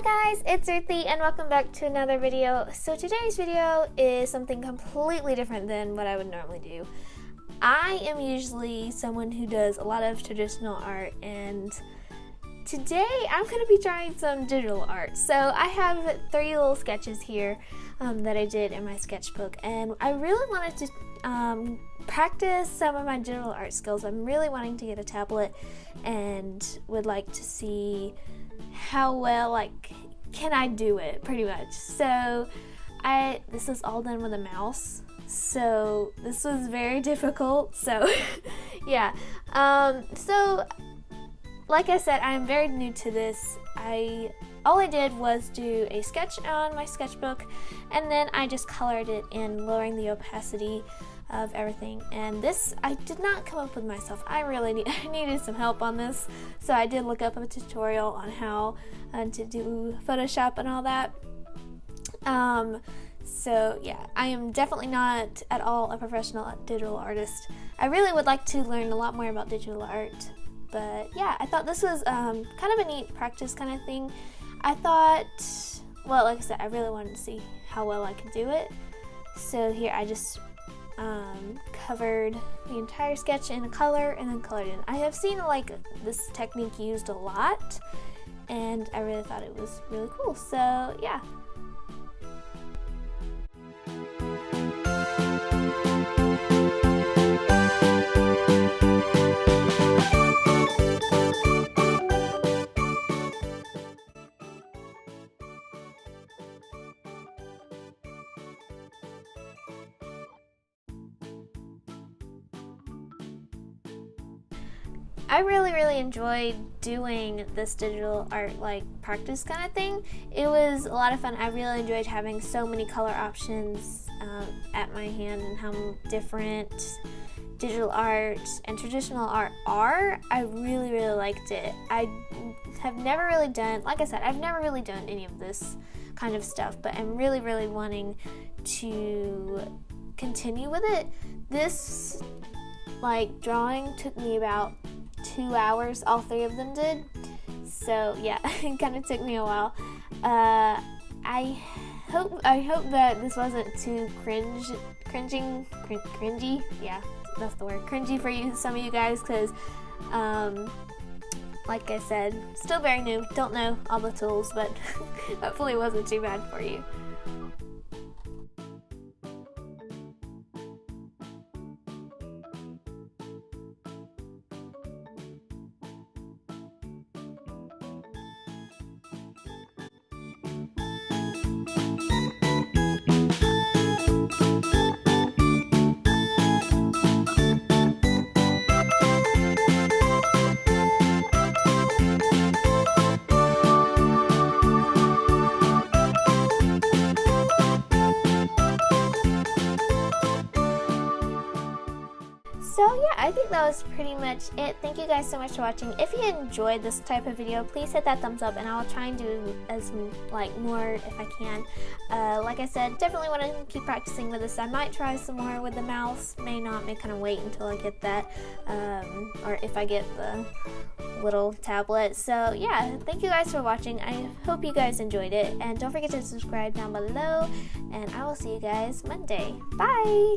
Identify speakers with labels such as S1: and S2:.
S1: Hi guys, it's Ruthie and welcome back to another video. So today's video is something completely different than what I would normally do. I am usually someone who does a lot of traditional art, and today I'm going to be trying some digital art. So I have 3 little sketches here that I did in my sketchbook, and I really wanted to practice some of my digital art skills. I'm really wanting to get a tablet and would like to see how well can I do it, pretty much. So this is all done with a mouse, so this was very difficult. So yeah, so like I said, I am very new to this. All I did was do a sketch on my sketchbook, and then I just colored it in, lowering the opacity of everything. And this I did not come up with myself. I needed some help on this, so I did look up a tutorial on how to do Photoshop and all that. So yeah, I am definitely not at all a professional digital artist. I really would like to learn a lot more about digital art, but yeah, I thought this was kind of a neat practice kind of thing. I thought, well, like I said, I really wanted to see how well I could do it. So here I just covered the entire sketch in a color and then colored in. I have seen this technique used a lot, and I really thought it was really cool. So yeah. I really enjoyed doing this digital art practice kind of thing. It was a lot of fun. I really enjoyed having so many color options at my hand, and how different digital art and traditional art are. I really liked it. I have never really done, like I said, I've never really done any of this kind of stuff, but I'm really wanting to continue with it. This drawing took me about 2 hours, all 3 of them did. So yeah, it kind of took me a while. I hope that this wasn't too cringy. Yeah, that's the word, cringy for you, some of you guys, because like I said, still very new, don't know all the tools, but hopefully it wasn't too bad for you. So yeah, I think that was pretty much it. Thank you guys so much for watching. If you enjoyed this type of video, please hit that thumbs up, and I'll try and do as more if I can. Like I said, definitely want to keep practicing with this. I might try some more with the mouse, may not, may kind of wait until I get that, or if I get the little tablet. So yeah, thank you guys for watching. I hope you guys enjoyed it, and don't forget to subscribe down below, and I will see you guys Monday. Bye!